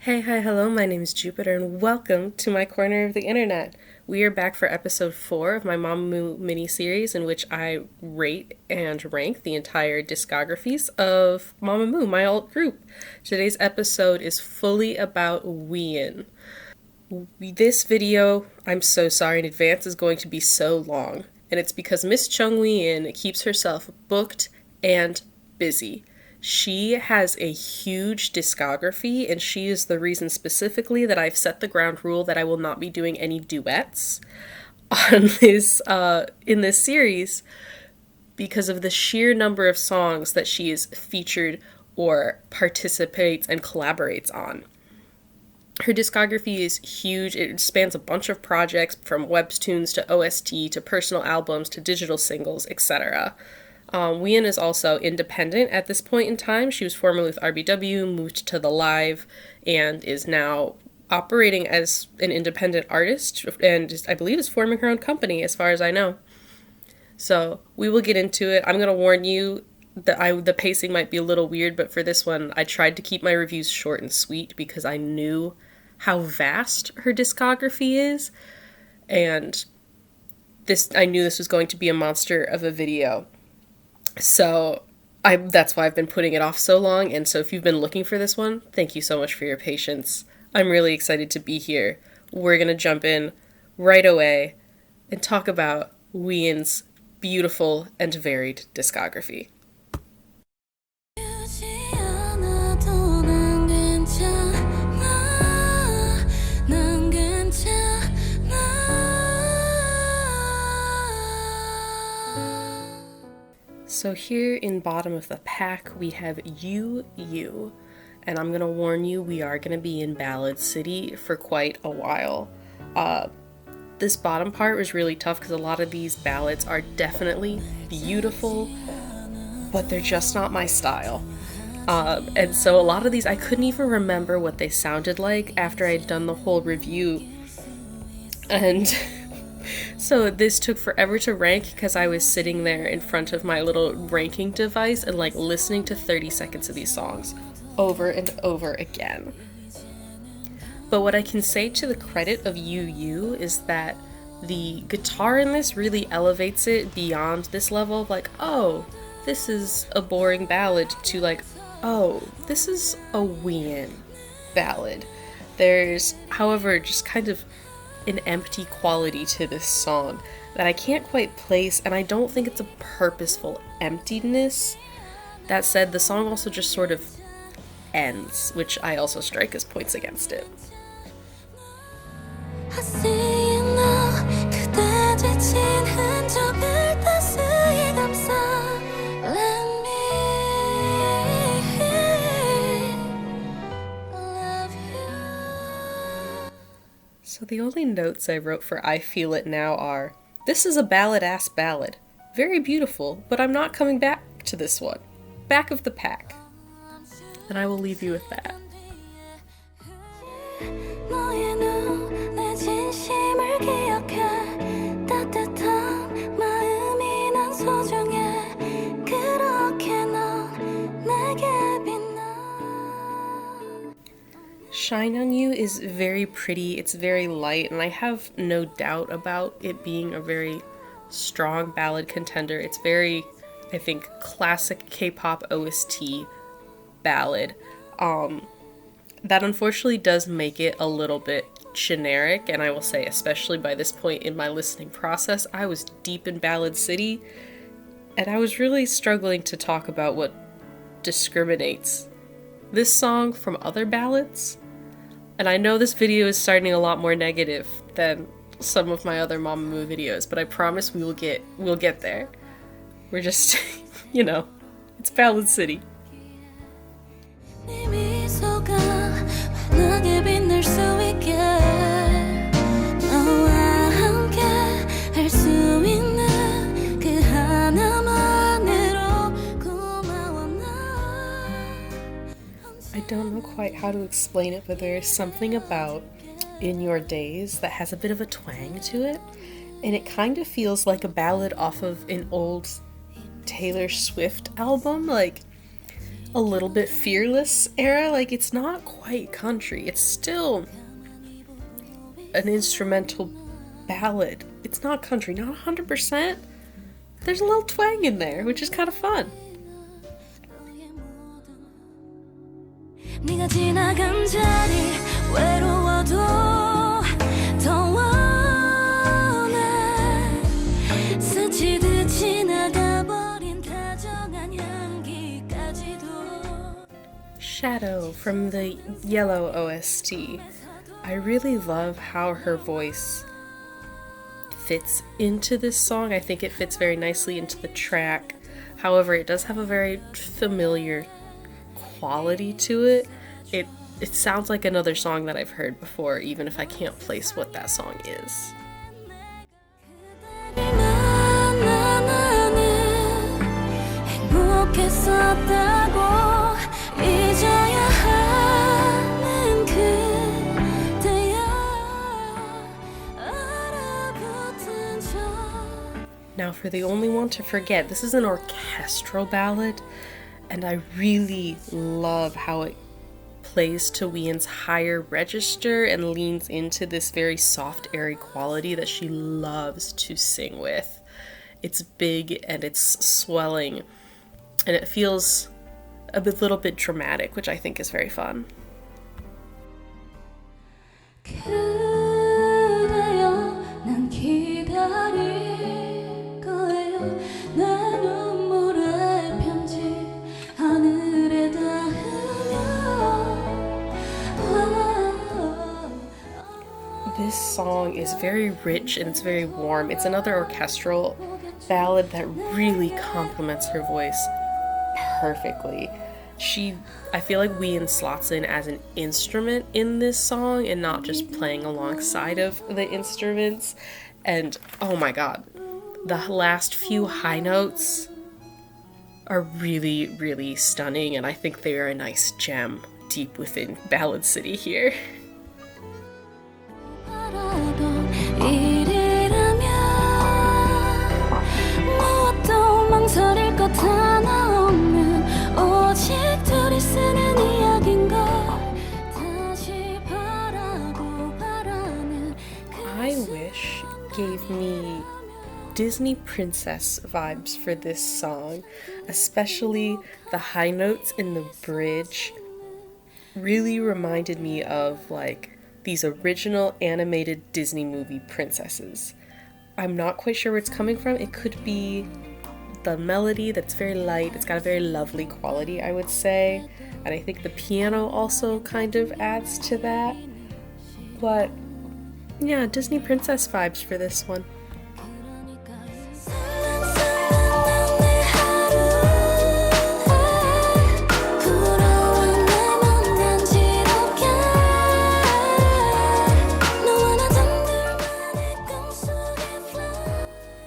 Hey, hi, hello, my name is Jupiter, and welcome to my corner of the internet. We are back for episode 4 of my MooMoo mini-series in which I rate and rank the entire discographies of MooMoo, my alt group. Today's episode is fully about Wheein. This video, I'm so sorry in advance, is going to be so long, and it's because Miss Chung Wheein keeps herself booked and busy. She has a huge discography, and she is the reason specifically that I've set the ground rule that I will not be doing any duets on this in this series because of the sheer number of songs that she is featured or participates and collaborates on. Her discography is huge. It spans a bunch of projects from webtoons to OST to personal albums to digital singles, etc. Wheein is also independent at this point in time. She was formerly with RBW, moved to The Live, and is now operating as an independent artist, and I believe is forming her own company, as far as I know. So we will get into it. I'm going to warn you that the pacing might be a little weird, but for this one, I tried to keep my reviews short and sweet because I knew how vast her discography is, and I knew this was going to be a monster of a video. So that's why I've been putting it off so long, and so if you've been looking for this one, thank you so much for your patience. I'm really excited to be here. We're going to jump in right away and talk about Wheein's beautiful and varied discography. So here in bottom of the pack, we have You, and I'm gonna warn you, we are gonna be in Ballad City for quite a while. This bottom part was really tough because a lot of these ballads are definitely beautiful, but they're just not my style. And so a lot of these, I couldn't even remember what they sounded like after I'd done the whole review. And so this took forever to rank because I was sitting there in front of my little ranking device and like listening to 30 seconds of these songs over and over again. But what I can say to the credit of You is that the guitar in this really elevates it beyond this level of like, oh, this is a boring ballad to like, oh, this is a Wheein ballad. There's, however, just kind of an empty quality to this song that I can't quite place, and I don't think it's a purposeful emptiness. That said, the song also just sort of ends, which I also strike as points against it. So the only notes I wrote for I Feel It Now are, this is a ballad-ass ballad. Very beautiful, but I'm not coming back to this one. Back of the pack. And I will leave you with that. Shine on You is very pretty, it's very light, and I have no doubt about it being a very strong ballad contender. It's very, I think, classic K-pop OST ballad. That unfortunately does make it a little bit generic, and I will say, especially by this point in my listening process, I was deep in Ballad City, and I was really struggling to talk about what discriminates this song from other ballads. And I know this video is starting a lot more negative than some of my other MooMoo videos, but I promise we'll get there. We're just, it's Ballad City. I don't know quite how to explain it, but there's something about In Your Days that has a bit of a twang to it, and it kind of feels like a ballad off of an old Taylor Swift album. Like, a little bit fearless era. Like, it's not quite country. It's still an instrumental ballad. It's not country, not 100%. There's a little twang in there, which is kind of fun. 네가 지나간 자리 외로워도 더 원해 스치듯 지나가버린 다정한 향기까지도. Shadow from the Yellow OST. I really love how her voice fits into this song. I think it fits very nicely into the track. However, it does have a very familiar quality to it. It sounds like another song that I've heard before, even if I can't place what that song is. Now for the only one to forget, this is an orchestral ballad, and I really love how it plays to Wheein's higher register and leans into this very soft, airy quality that she loves to sing with. It's big and it's swelling, and it feels a little bit dramatic, which I think is very fun. This song is very rich and it's very warm. It's another orchestral ballad that really complements her voice perfectly. I feel like Wheein slots in as an instrument in this song and not just playing alongside of the instruments. And oh my god, the last few high notes are really, really stunning, and I think they are a nice gem deep within Ballad City here. I Wish gave me Disney princess vibes for this song, especially the high notes in the bridge really reminded me of like these original animated Disney movie princesses. I'm not quite sure where it's coming from. It could be the melody that's very light. It's got a very lovely quality, I would say. And I think the piano also kind of adds to that. But yeah, Disney princess vibes for this one.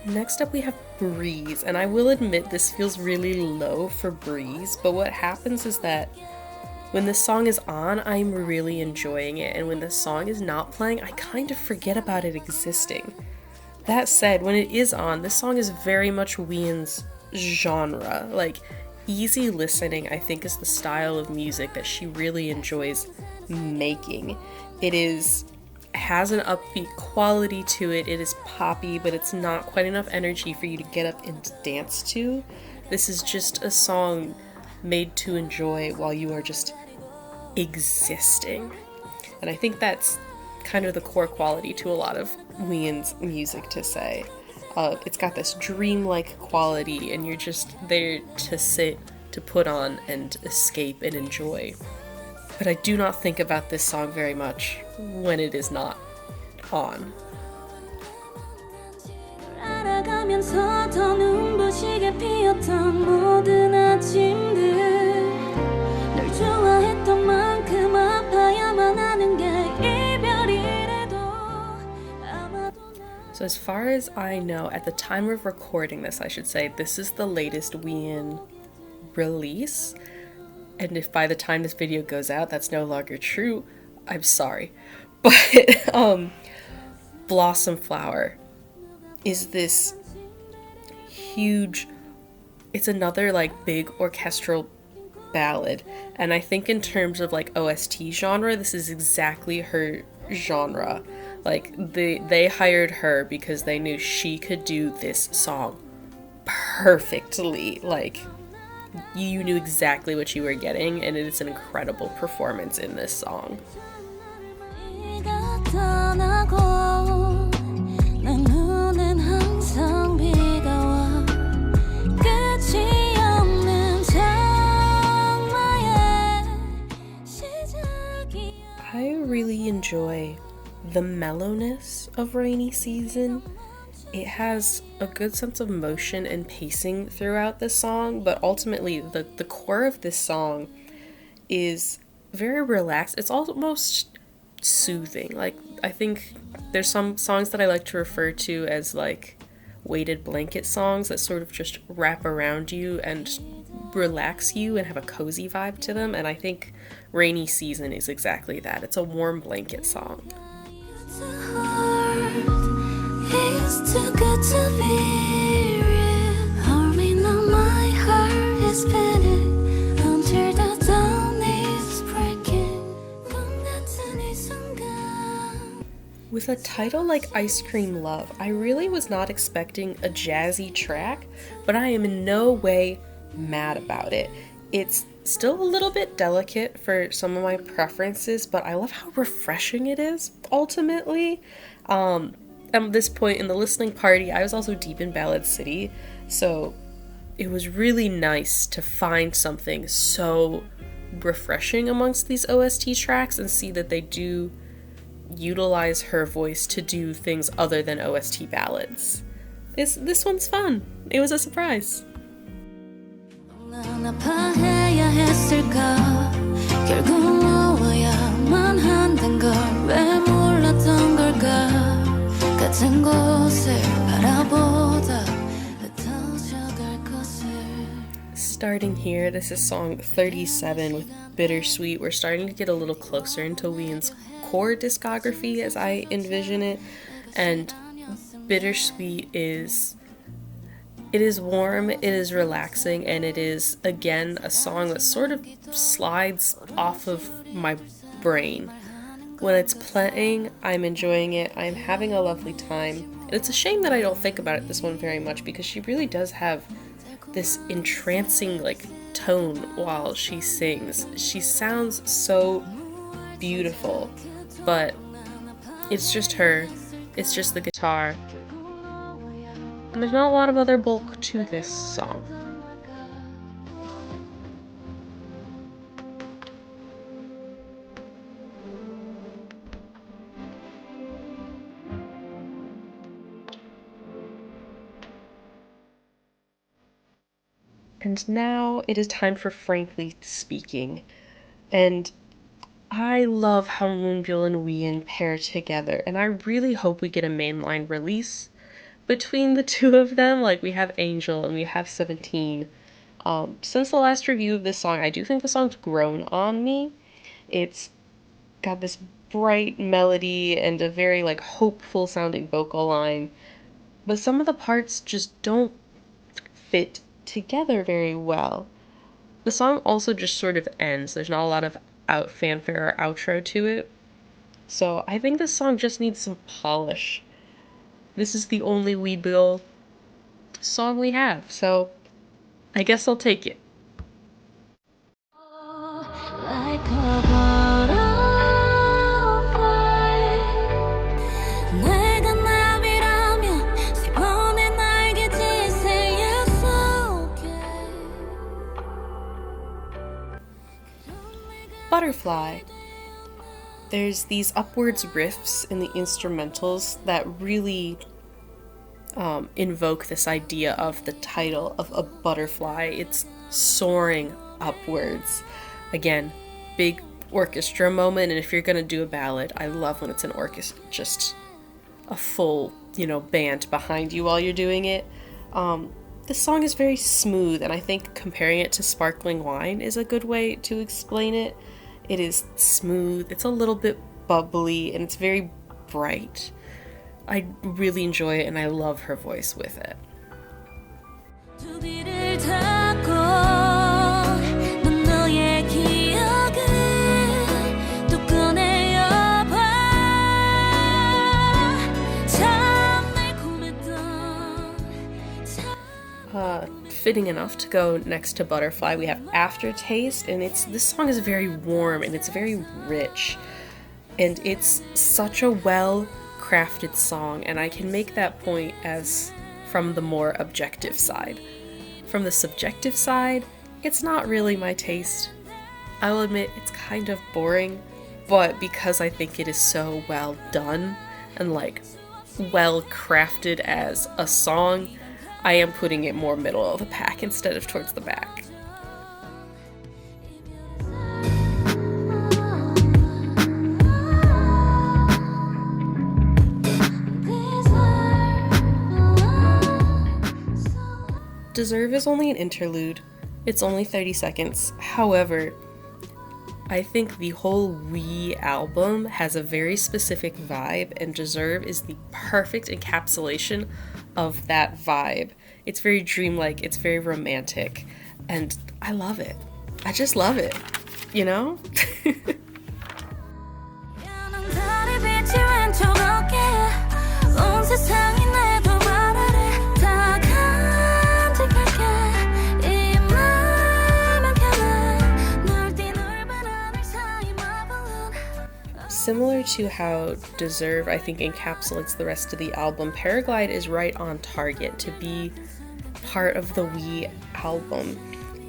Next up we have Breeze, and I will admit this feels really low for Breeze, but what happens is that when this song is on, I'm really enjoying it, and when the song is not playing, I kind of forget about it existing. That said, when it is on, this song is very much Wheein's genre. Like, easy listening, I think, is the style of music that she really enjoys making. Has an upbeat quality to it. It is poppy, but it's not quite enough energy for you to get up and dance to. This is just a song made to enjoy while you are just existing. And I think that's kind of the core quality to a lot of Wheein's music to say. It's got this dreamlike quality, and you're just there to sit, to put on, and escape and enjoy. But I do not think about this song very much when it is not on. So as far as I know, at the time of recording this, I should say, this is the latest Wheein release. And if by the time this video goes out, that's no longer true, I'm sorry. But Blossom Flower is this huge, it's another like big orchestral ballad. And I think in terms of like OST genre, this is exactly her genre. Like they hired her because they knew she could do this song perfectly. Like you knew exactly what you were getting, and it is an incredible performance in this song. I really enjoy the mellowness of Rainy Season. It has a good sense of motion and pacing throughout the song, but ultimately the core of this song is very relaxed. It's almost soothing. Like, I think there's some songs that I like to refer to as like weighted blanket songs that sort of just wrap around you and relax you and have a cozy vibe to them, and I think Rainy Season is exactly that. It's a warm blanket song. It's too good to be real. Harming on my heart is beating until the dawn is breaking. With a title like Ice Cream Love, I really was not expecting a jazzy track, but I am in no way mad about it. It's still a little bit delicate for some of my preferences, but I love how refreshing it is, ultimately. At this point in the listening party, I was also deep in Ballad City, so it was really nice to find something so refreshing amongst these OST tracks and see that they do utilize her voice to do things other than OST ballads. This one's fun. It was a surprise. Starting here, this is song 37 with Bittersweet. We're starting to get a little closer into Wheein's core discography as I envision it, and Bittersweet is warm, it is relaxing, and it is again a song that sort of slides off of my brain. When it's playing, I'm enjoying it, I'm having a lovely time. And it's a shame that I don't think about it this one very much, because she really does have this entrancing like tone while she sings. She sounds so beautiful, but it's just her, it's just the guitar, and there's not a lot of other bulk to this song. And now it is time for Frankly Speaking. And I love how Moonbyul and Wheein pair together, and I really hope we get a mainline release between the two of them. Like, we have Angel and we have 17. Since the last review of this song, I do think the song's grown on me. It's got this bright melody and a very like hopeful sounding vocal line, but some of the parts just don't fit together very well. The song also just sort of ends. There's not a lot of fanfare or outro to it. So I think this song just needs some polish. This is the only Weebill song we have, so I guess I'll take it. Like a butterfly, 내가 나비라면 시원해 날개짓 say it's okay. Butterfly. There's these upwards riffs in the instrumentals that really invoke this idea of the title of a butterfly. It's soaring upwards. Again, big orchestra moment, and if you're gonna do a ballad, I love when it's an orchestra, just a full, band behind you while you're doing it. This song is very smooth, and I think comparing it to Sparkling Wine is a good way to explain it. It is smooth, it's a little bit bubbly, and it's very bright. I really enjoy it, and I love her voice with it. 두 비를 닫고 넌 fitting enough to go next to Butterfly. We have Aftertaste, and this song is very warm and it's very rich. And it's such a well-crafted song, and I can make that point as from the more objective side. From the subjective side, it's not really my taste. I will admit it's kind of boring, but because I think it is so well done and like well crafted as a song, I am putting it more middle of the pack instead of towards the back. Deserve is only an interlude. It's only 30 seconds. However, I think the whole We album has a very specific vibe, and Deserve is the perfect encapsulation of that vibe. It's very dreamlike, it's very romantic, and I love it. I just love it, you know? Similar to how Deserve, I think, encapsulates the rest of the album, Paraglide is right on target to be part of the We album.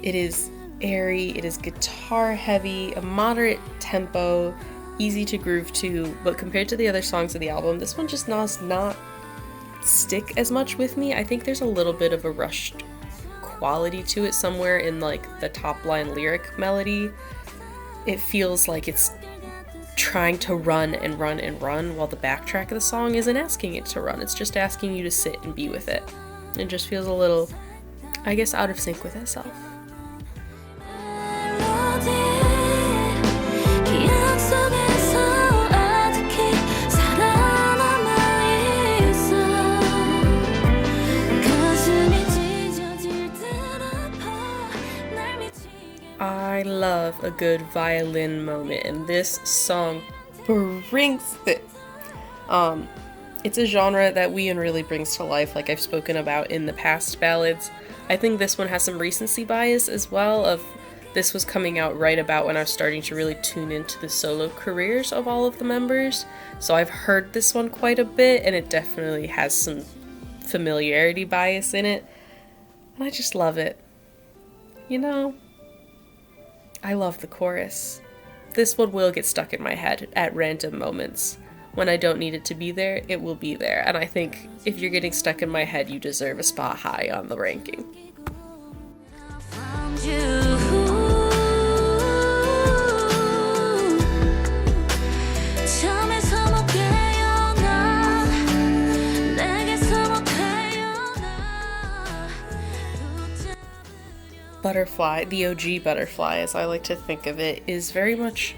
It is airy, it is guitar heavy, a moderate tempo, easy to groove to, but compared to the other songs of the album, this one just does not stick as much with me. I think there's a little bit of a rushed quality to it somewhere in like the top line lyric melody. It feels like it's trying to run and run and run while the backtrack of the song isn't asking it to run. It's just asking you to sit and be with it. It just feels a little, I guess, out of sync with itself. I love a good violin moment, and this song brings it. It's a genre that Wheein really brings to life, like I've spoken about in the past ballads. I think this one has some recency bias as well, of this was coming out right about when I was starting to really tune into the solo careers of all of the members. So I've heard this one quite a bit, and it definitely has some familiarity bias in it. And I just love it. You know, I love the chorus. This one will get stuck in my head at random moments. When I don't need it to be there, it will be there. And I think if you're getting stuck in my head, you deserve a spot high on the ranking. Butterfly, the OG Butterfly, as I like to think of it, is very much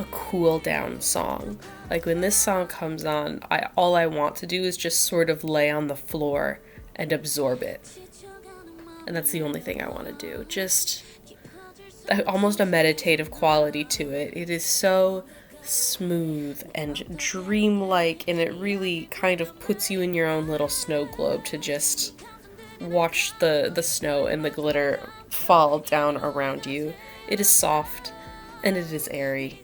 a cool down song. Like when this song comes on, all I want to do is just sort of lay on the floor and absorb it. And that's the only thing I want to do. Just almost a meditative quality to it. It is so smooth and dreamlike, and it really kind of puts you in your own little snow globe to just watch the snow and the glitter fall down around you. It is soft and it is airy.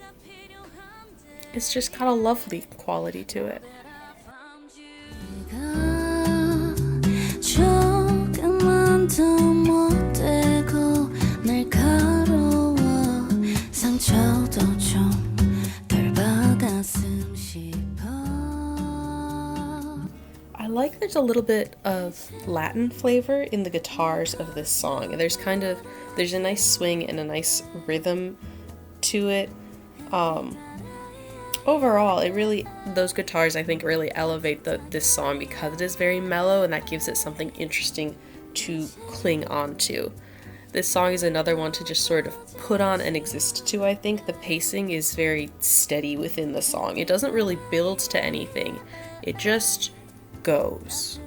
It's just got a lovely quality to it. I like there's a little bit of Latin flavor in the guitars of this song. There's a nice swing and a nice rhythm to it. Overall, those guitars I think really elevate this song because it is very mellow, and that gives it something interesting to cling on to. This song is another one to just sort of put on and exist to, I think. The pacing is very steady within the song. It doesn't really build to anything. It just goes.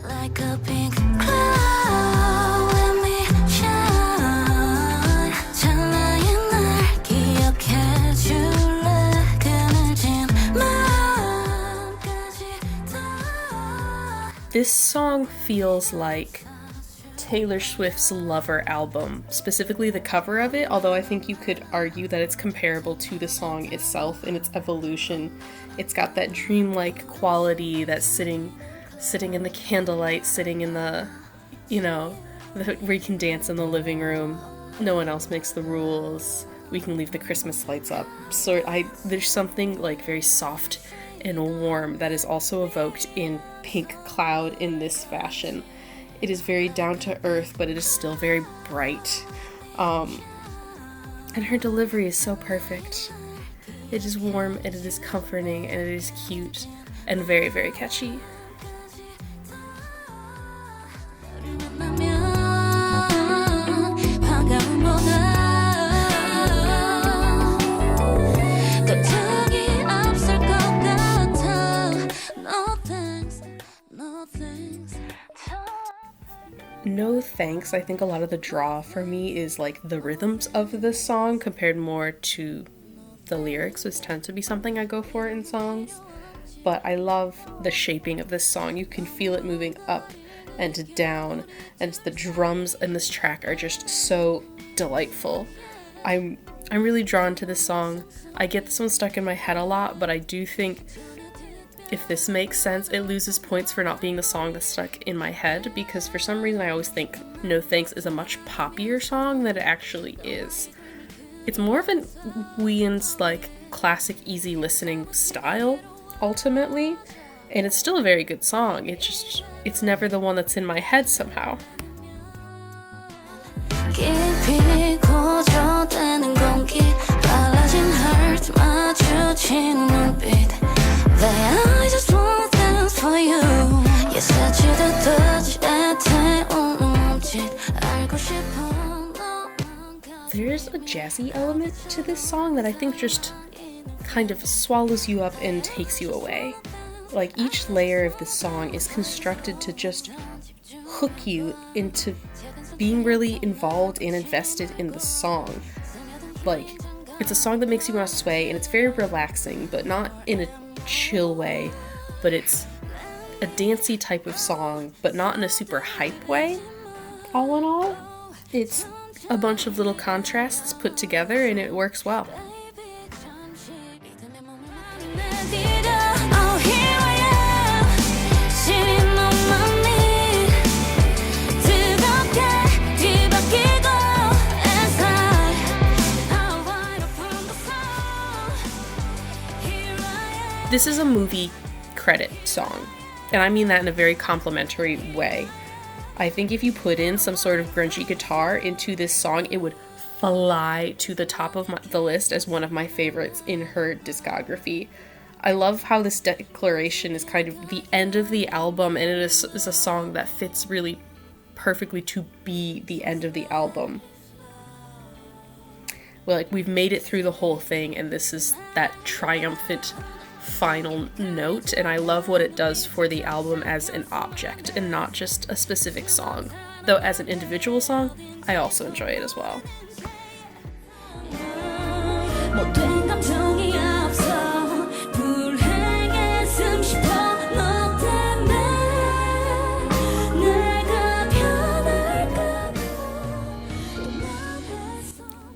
Like a pink cloud, let me shine. 찬란한 날 기억해줄래. 그늘진 마음까지 다. This song feels like Taylor Swift's Lover album, specifically the cover of it, although I think you could argue that it's comparable to the song itself in its evolution. It's got that dreamlike quality, that sitting in the candlelight, sitting in the, where you can dance in the living room. No one else makes the rules. We can leave the Christmas lights up. So there's something like very soft and warm that is also evoked in Pink Cloud in this fashion. It is very down to earth, but it is still very bright. And her delivery is so perfect. It is warm, and it is comforting, and it is cute, and very, very catchy. No thanks. I think a lot of the draw for me is like the rhythms of this song compared more to the lyrics, which tend to be something I go for in songs. But I love the shaping of this song. You can feel it moving up and down, and the drums in this track are just so delightful. I'm really drawn to this song. I get this one stuck in my head a lot, but I do think if this makes sense, it loses points for not being the song that's stuck in my head, because for some reason I always think No Thanks is a much poppier song than it actually is. It's more of an Wheein's like classic easy listening style, ultimately, and it's still a very good song. It's never the one that's in my head somehow. I just want things for you. There's a jazzy element to this song that I think just kind of swallows you up and takes you away. Like, each layer of this song is constructed to just hook you into being really involved and invested in the song. Like, it's a song that makes you want to sway, and it's very relaxing, but not in a chill way, but it's a dancey type of song, but not in a super hype way. All in all, it's a bunch of little contrasts put together, and it works well. This is a movie credit song, and I mean that in a very complimentary way. I think if you put in some sort of grungy guitar into this song, it would fly to the top of the list as one of my favorites in her discography. I love how this declaration is kind of the end of the album, and it is a song that fits really perfectly to be the end of the album. Well, like, we've made it through the whole thing, and this is that triumphant final note, and I love what it does for the album as an object and not just a specific song. Though as an individual song, I also enjoy it as well.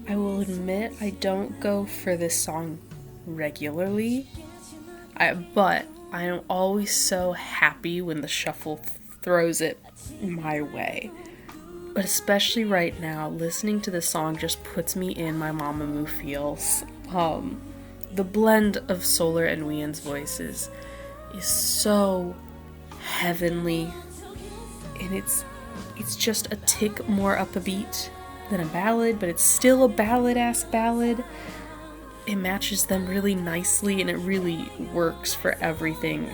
I will admit I don't go for this song regularly. But I am always so happy when the shuffle throws it my way. But especially right now, listening to this song just puts me in my MooMoos feels. The blend of Solar and Wheein's voices is so heavenly, and it's just a tick more up a beat than a ballad, but it's still a ballad-ass ballad. It matches them really nicely, and it really works for everything.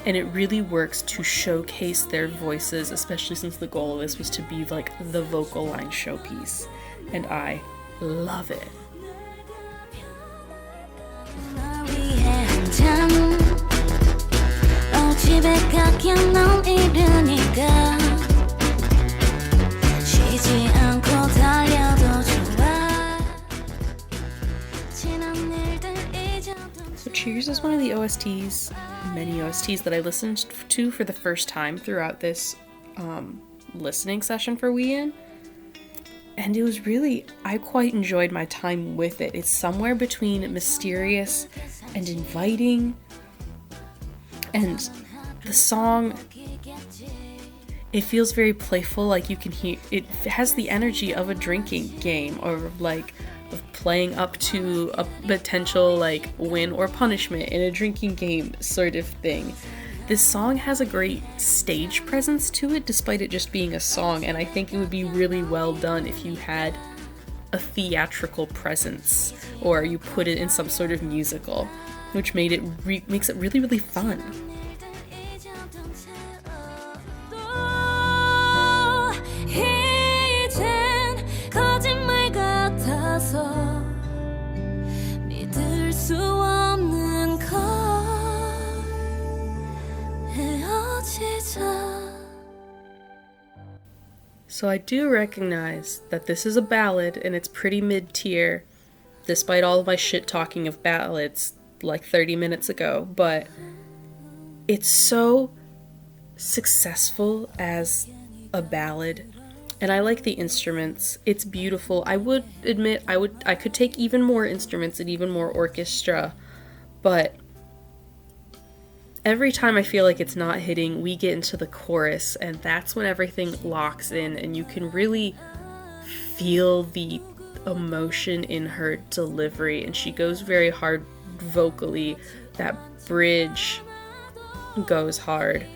And it really works to showcase their voices, especially since the goal of this was to be like the vocal line showpiece. And I love it. So Cheers is one of the OSTs many OSTs that I listened to for the first time throughout this listening session for Wheein. And it was really, I quite enjoyed my time with it. It's somewhere between mysterious and inviting. And the song, it feels very playful, like you can hear, it has the energy of a drinking game, or like of playing up to a potential like win or punishment in a drinking game sort of thing. This song has a great stage presence to it, despite it just being a song, and I think it would be really well done if you had a theatrical presence, or you put it in some sort of musical, which makes it really, really fun. So I do recognize that this is a ballad and it's pretty mid-tier, despite all of my shit talking of ballads like 30 minutes ago, but it's so successful as a ballad, and I like the instruments. It's beautiful. I would admit I could take even more instruments and even more orchestra, but every time I feel like it's not hitting, we get into the chorus, and that's when everything locks in and you can really feel the emotion in her delivery, and she goes very hard vocally. That bridge goes hard.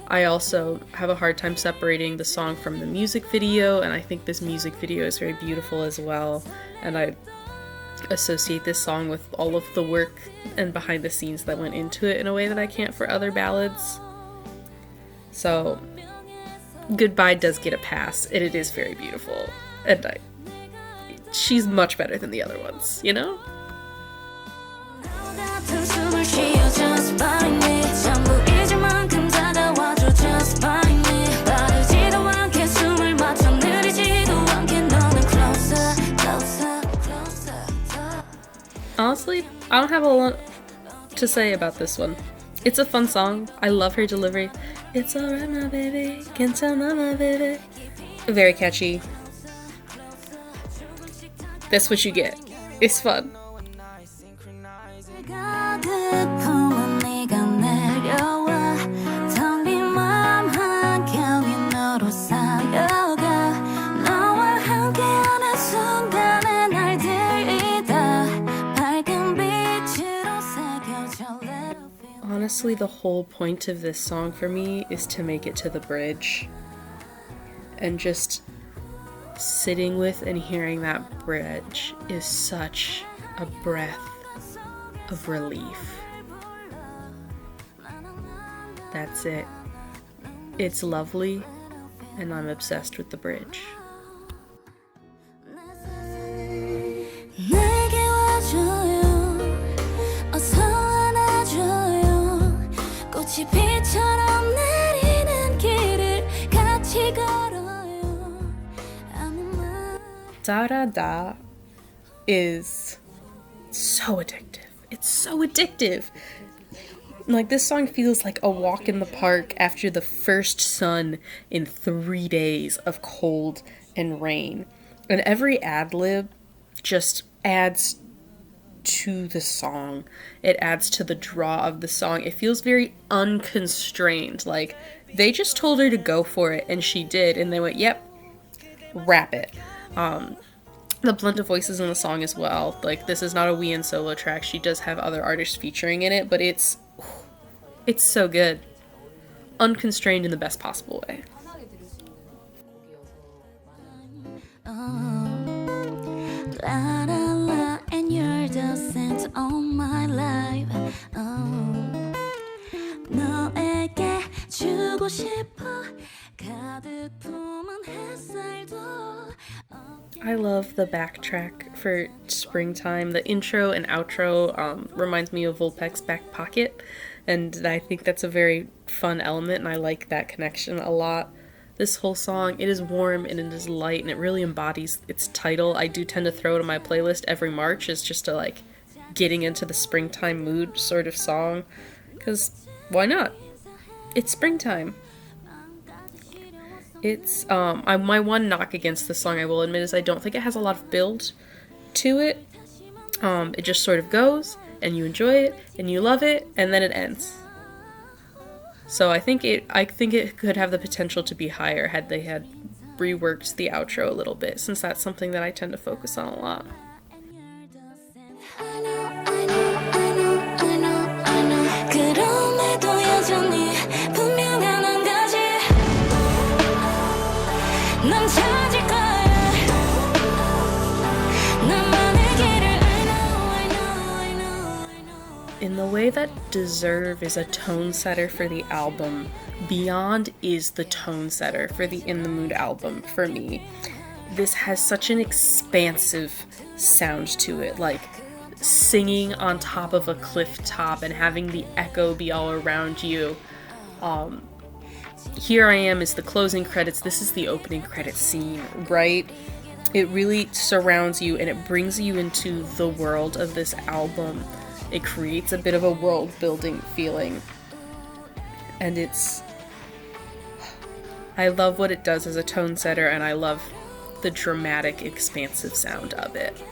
I also have a hard time separating the song from the music video, and I think this music video is very beautiful as well, and I associate this song with all of the work and behind the scenes that went into it in a way that I can't for other ballads. So Goodbye does get a pass, and it is very beautiful, and she's much better than the other ones, you know? Honestly, I don't have a lot to say about this one. It's a fun song. I love her delivery. It's alright, my baby. Can tell my baby. Very catchy. That's what you get. It's fun. Honestly, the whole point of this song for me is to make it to the bridge. And just sitting with and hearing that bridge is such a breath of relief. That's it. It's lovely, and I'm obsessed with the bridge. Da Da Da is so addictive. It's so addictive. Like, this song feels like a walk in the park after the first sun in 3 days of cold and rain. And every ad-lib just adds to the song. It adds to the draw of the song. It feels very unconstrained. Like, they just told her to go for it, and she did, and they went, yep, rap it. The blend of voices in the song as well. Like, this is not a Wheein solo track. She does have other artists featuring in it, but it's so good. Unconstrained in the best possible way. La la la, and you're the scent on my life. 너에게 주고 싶어 가득 품은 햇살도. I love the backtrack for Springtime. The intro and outro reminds me of Vulpec's Back Pocket, and I think that's a very fun element, and I like that connection a lot. This whole song, it is warm and it is light, and it really embodies its title. I do tend to throw it in my playlist every March as just a, like, getting into the springtime mood sort of song, because Why not? It's springtime. It's my one knock against this song, I will admit, is I don't think it has a lot of build to it. It just sort of goes, and you enjoy it, and you love it, and then it ends. So I think it could have the potential to be higher had they had reworked the outro a little bit, since that's something that I tend to focus on a lot. In the way that Deserve is a tone setter for the album, Beyond is the tone setter for the In the Mood album for me. This has such an expansive sound to it, like singing on top of a cliff top and having the echo be all around you. Here I Am is the closing credits. This is the opening credits scene, right? It really surrounds you and it brings you into the world of this album. It creates a bit of a world-building feeling. And I love what it does as a tone setter, and I love the dramatic, expansive sound of it.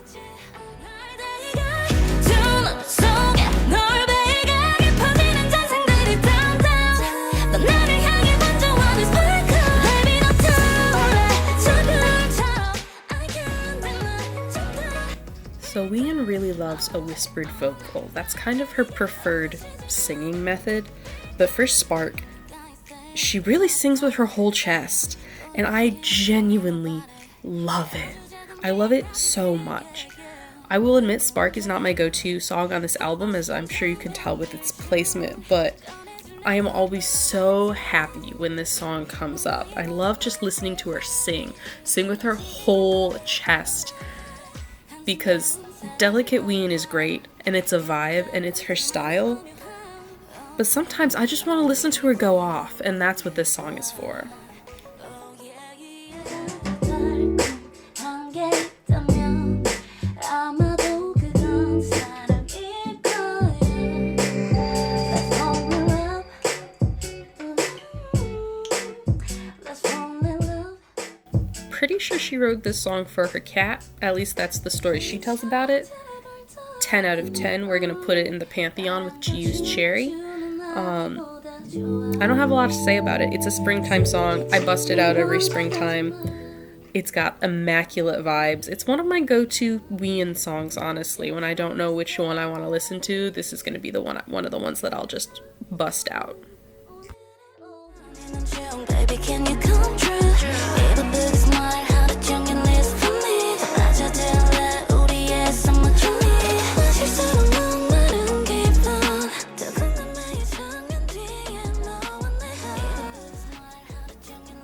So Wheein really loves a whispered vocal. That's kind of her preferred singing method. But for Spark, she really sings with her whole chest. And I genuinely love it. I love it so much. I will admit Spark is not my go-to song on this album, as I'm sure you can tell with its placement, but I am always so happy when this song comes up. I love just listening to her sing with her whole chest. Because Delicate Wheein is great, and it's a vibe, and it's her style. But sometimes I just want to listen to her go off, and that's what this song is for. Pretty sure she wrote this song for her cat. At least that's the story she tells about it. 10 out of 10. We're gonna put it in the pantheon with G.U.'s Cherry. I don't have a lot to say about it. It's a springtime song. I bust it out every springtime. It's got immaculate vibes. It's one of my go-to Wheein songs, honestly. When I don't know which one I want to listen to, this is gonna be one of the ones that I'll just bust out. Baby, can you come true?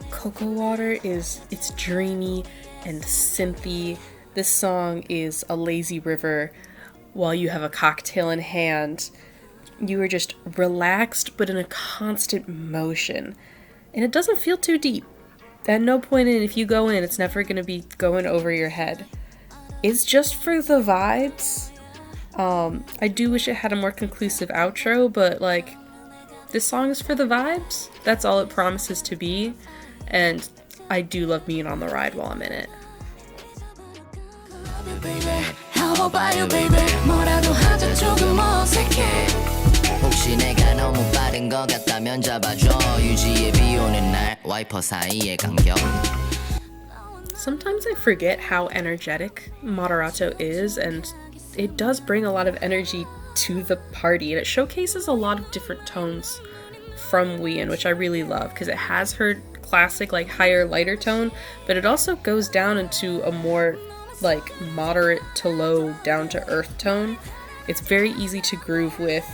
Cocoa Water it's dreamy and synthy. This song is a lazy river while you have a cocktail in hand. You are just relaxed but in a constant motion. And it doesn't feel too deep. At no point if you go in, it's never going to be going over your head. It's just for the vibes. I do wish it had a more conclusive outro, but like, this song is for the vibes. That's all it promises to be. And I do love being on the ride while I'm in it. Sometimes I forget how energetic Moderato is, and it does bring a lot of energy to the party, and it showcases a lot of different tones from Wheein, which I really love, because it has her classic, like, higher, lighter tone, but it also goes down into a more, like, moderate to low, down-to-earth tone. It's very easy to groove with,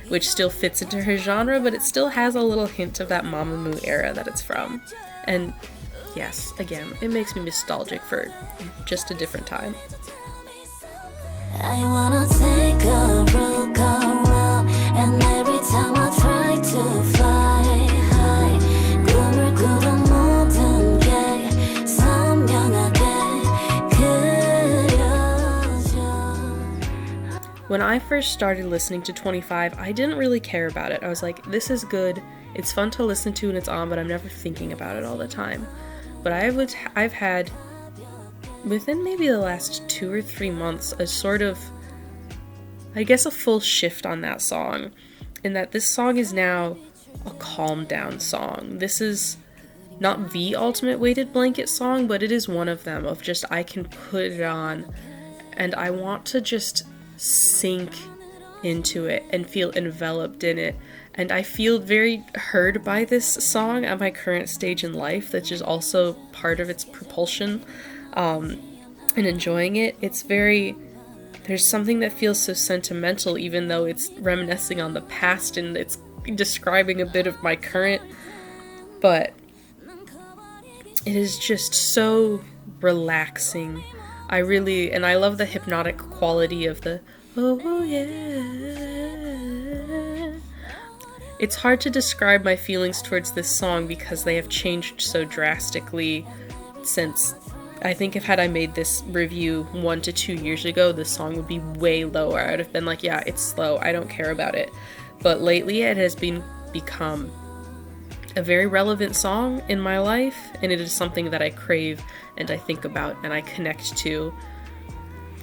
which still fits into her genre, but it still has a little hint of that MooMoos era that it's from. And yes, again, it makes me nostalgic for just a different time. I wanna take a road around, and every time I try to fly high, 꿈을 꾸던 모든 게 선명하게 그려져. When I first started listening to 25, I didn't really care about it. I was like, this is good, it's fun to listen to and it's on, but I'm never thinking about it all the time. But I've had, within maybe the last 2 or 3 months, a sort of, I guess, a full shift on that song, in that this song is now a calm down song. This is not the ultimate weighted blanket song, but it is one of them, of just, I can put it on and I want to just sink into it and feel enveloped in it. And I feel very heard by this song at my current stage in life, that's just also part of its propulsion, and enjoying it. It's very, there's something that feels so sentimental, even though it's reminiscing on the past and it's describing a bit of my current, but it is just so relaxing. I love the hypnotic quality of the, oh yeah. It's hard to describe my feelings towards this song because they have changed so drastically since, I think if had I made this review 1 to 2 years ago, this song would be way lower. I would have been like, yeah, it's slow, I don't care about it. But lately it has become a very relevant song in my life, and it is something that I crave and I think about and I connect to,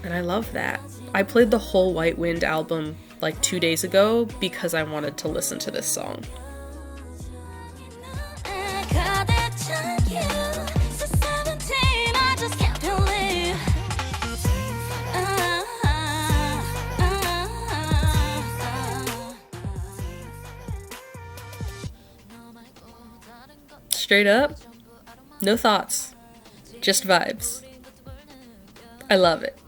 and I love that. I played the whole White Wind album like 2 days ago because I wanted to listen to this song. Straight up, no thoughts, just vibes. I love it.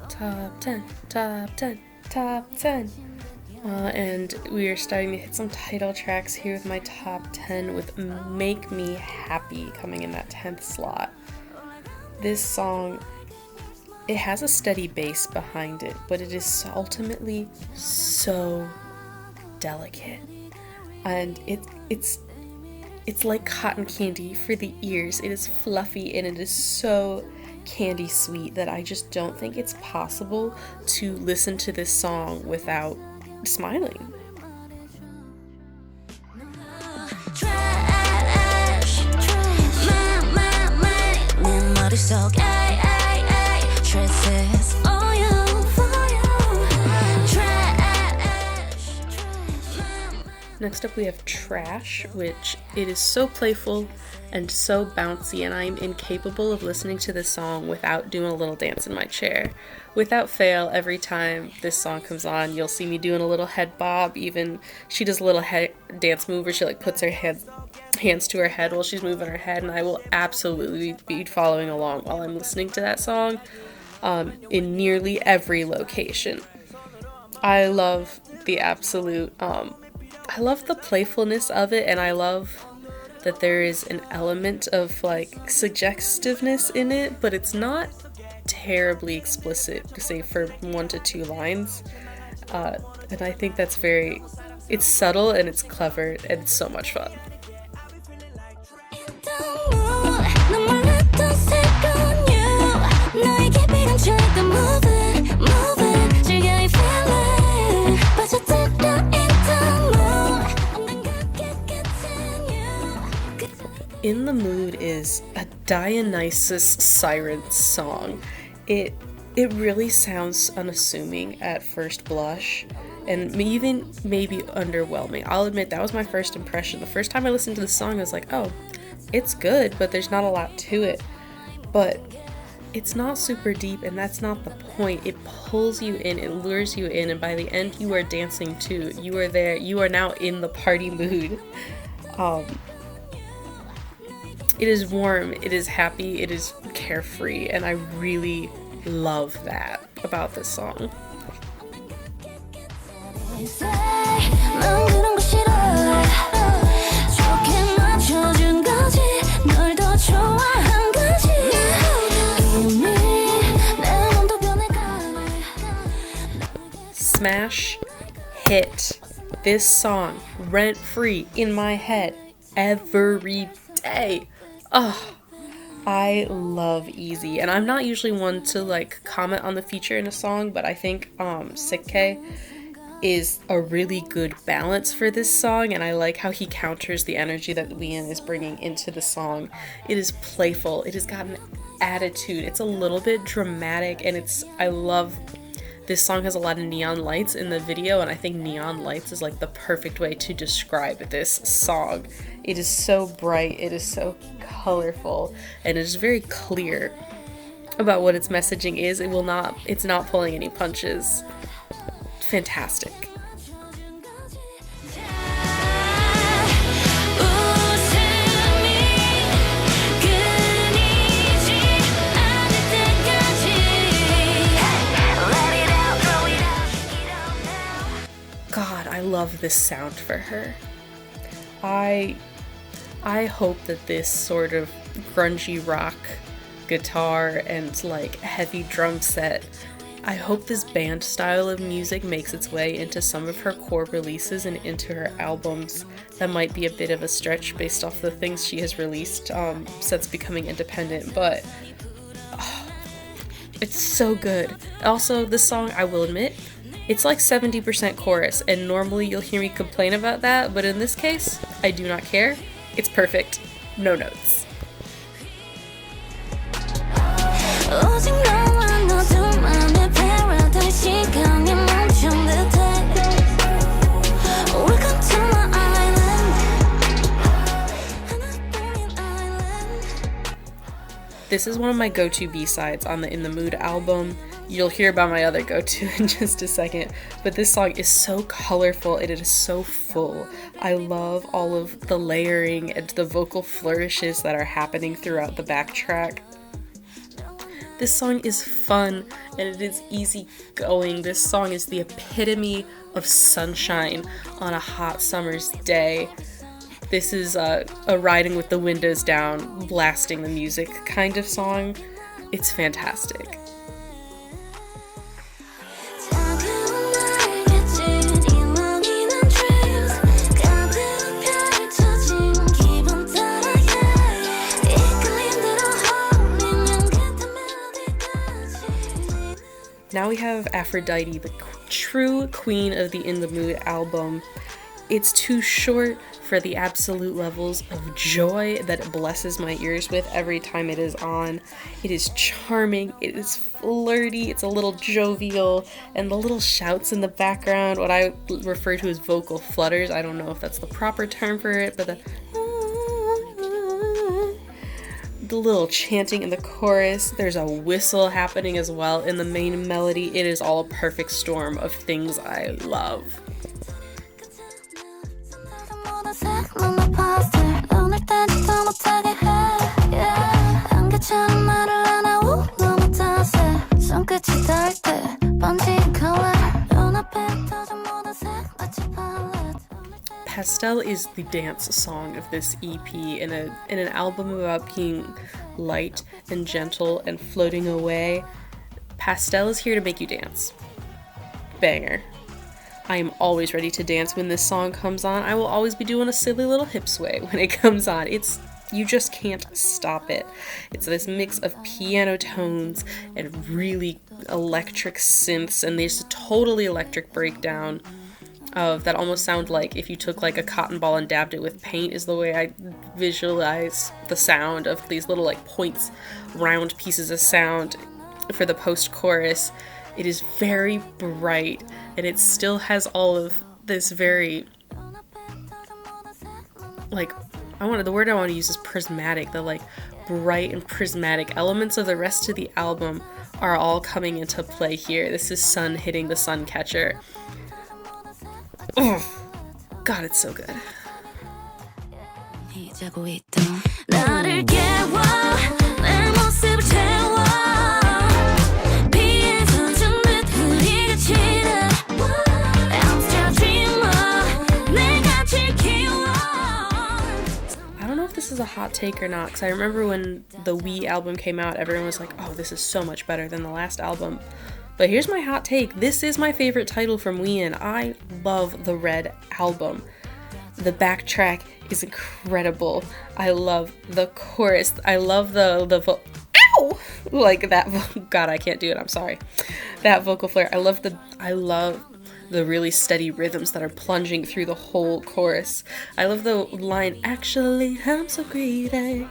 Top 10, top 10, top 10. And we are starting to hit some title tracks here with my top 10, with Make Me Happy coming in that 10th slot. This song, it has a steady bass behind it, but it is ultimately so delicate. And it's like cotton candy for the ears. It is fluffy and it is so candy sweet that I just don't think it's possible to listen to this song without smiling. Next up we have Trash, which it is so playful and so bouncy, and I'm incapable of listening to this song without doing a little dance in my chair. Without fail, every time this song comes on, you'll see me doing a little head bob. Even she does a little head dance move where she like puts her hands to her head while she's moving her head, and I will absolutely be following along while I'm listening to that song in nearly every location. I love the absolute I love the playfulness of it, and I love that there is an element of like suggestiveness in it, but it's not terribly explicit, say for 1 to 2 lines. And I think that's it's subtle and it's clever and it's so much fun. In the Mood is a Dionysus siren song. It really sounds unassuming at first blush, and even maybe underwhelming. I'll admit that was my first impression. The first time I listened to the song, I was like, oh, it's good, but there's not a lot to it. But it's not super deep, and that's not the point. It pulls you in, it lures you in, and by the end you are dancing too. You are there, you are now in the party mood. It is warm, it is happy, it is carefree, and I really love that about this song. smash hit. This song, rent-free in my head every day. Oh, I love Easy, and I'm not usually one to like comment on the feature in a song, but I think Sick K is a really good balance for this song, and I like how he counters the energy that Wheein is bringing into the song. It is playful, it has got an attitude, it's a little bit dramatic, and I love this song has a lot of neon lights in the video, and I think neon lights is like the perfect way to describe this song. It is so bright, it is so colorful, and it is very clear about what its messaging is. It's not pulling any punches. Fantastic. God, I love this sound for her. I hope that this sort of grungy rock guitar and like heavy drum set, I hope this band style of music makes its way into some of her core releases and into her albums. That might be a bit of a stretch based off the things she has released since becoming independent, but it's so good. Also, this song, I will admit, it's like 70% chorus, and normally you'll hear me complain about that, but in this case, I do not care. It's perfect. No notes. This is one of my go-to B-sides on the In the Mood album. You'll hear about my other go-to in just a second, but this song is so colorful and it is so full. I love all of the layering and the vocal flourishes that are happening throughout the backtrack. This song is fun and it is easy going. This song is the epitome of sunshine on a hot summer's day. This is a riding with the windows down, blasting the music kind of song. It's fantastic. Now we have Aphrodite, the true queen of the In the Mood album. It's too short for the absolute levels of joy that it blesses my ears with every time it is on. It is charming, it is flirty, it's a little jovial, and the little shouts in the background, what I refer to as vocal flutters, I don't know if that's the proper term for it, but the little chanting in the chorus, there's a whistle happening as well in the main melody. It is all a perfect storm of things I love. Pastel is the dance song of this EP in an album about being light and gentle and floating away. Pastel is here to make you dance. Banger. I am always ready to dance when this song comes on. I will always be doing a silly little hip sway when it comes on. You just can't stop it. It's this mix of piano tones and really electric synths, and there's a totally electric breakdown of that almost sound like if you took like a cotton ball and dabbed it with paint is the way I visualize the sound of these little like points, round pieces of sound for the post-chorus. It is very bright and it still has all of this very like the word I want to use is prismatic. The like bright and prismatic elements of the rest of the album are all coming into play here. This is sun hitting the sun catcher. Oh, God, it's so good. I don't know if this is a hot take or not, because I remember when the We album came out, everyone was like, oh, this is so much better than the last album. But here's my hot take. This is my favorite title from Wheein. I love the Red album. The backtrack is incredible. I love the chorus. I love the ow! Like that. God, I can't do it. I'm sorry. That vocal flare. I love the really steady rhythms that are plunging through the whole chorus. I love the line, actually, I'm so greedy.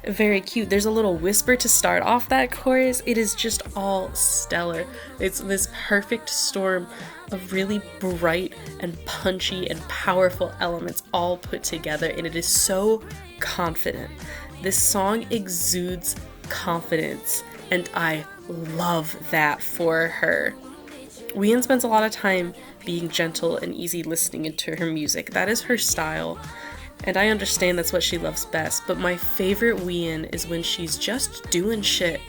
Very cute. There's a little whisper to start off that chorus. It is just all stellar. It's this perfect storm of really bright and punchy and powerful elements all put together, and it is so confident. This song exudes confidence, and I love that for her. Wheein spends a lot of time being gentle and easy listening into her music. That is her style. And I understand that's what she loves best, but my favorite Wheein is when she's just doing shit.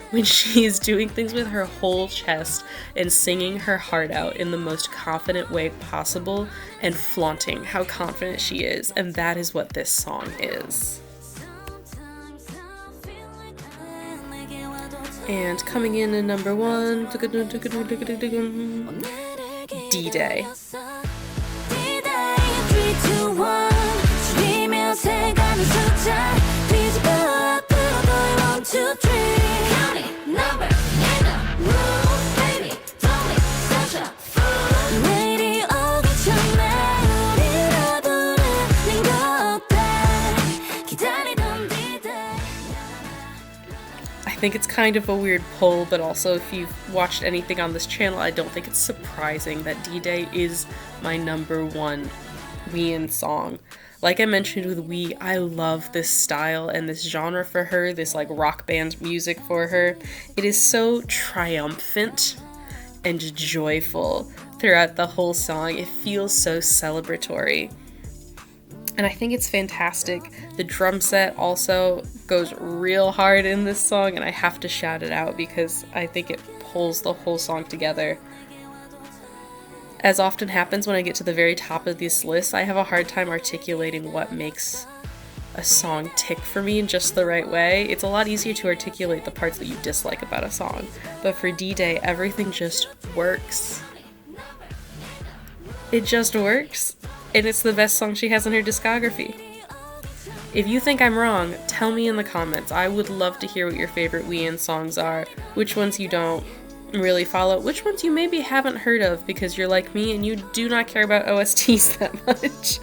When she's doing things with her whole chest and singing her heart out in the most confident way possible and flaunting how confident she is. And that is what this song is. And coming in at number 1, D-Day. I think it's kind of a weird pull, but also if you've watched anything on this channel, I don't think it's surprising that D-Day is my number 1 Wheein song. Like I mentioned with Wee, I love this style and this genre for her, this like rock band music for her. It is so triumphant and joyful throughout the whole song. It feels so celebratory. And I think it's fantastic. The drum set also goes real hard in this song, and I have to shout it out because I think it pulls the whole song together. As often happens when I get to the very top of this list, I have a hard time articulating what makes a song tick for me in just the right way. It's a lot easier to articulate the parts that you dislike about a song. But for D-Day, everything just works. It just works. And it's the best song she has in her discography. If you think I'm wrong, tell me in the comments. I would love to hear what your favorite Wheein songs are, which ones you don't really follow, which ones you maybe haven't heard of because you're like me and you do not care about OSTs that much.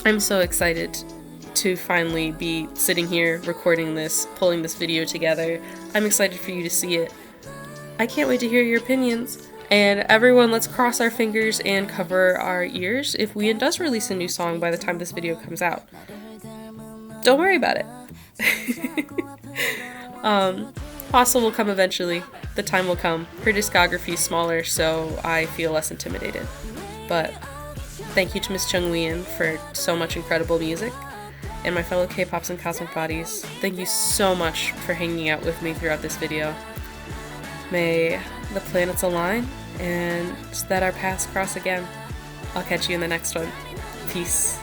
I'm so excited to finally be sitting here recording this, pulling this video together. I'm excited for you to see it. I can't wait to hear your opinions. And everyone, let's cross our fingers and cover our ears if Wheein does release a new song by the time this video comes out. Don't worry about it. Apostle will come eventually. The time will come. Her discography is smaller, so I feel less intimidated. But thank you to Miss Chung Wheein for so much incredible music. And my fellow K-pops and cosmic bodies, thank you so much for hanging out with me throughout this video. May the planets align and that our paths cross again. I'll catch you in the next one. Peace.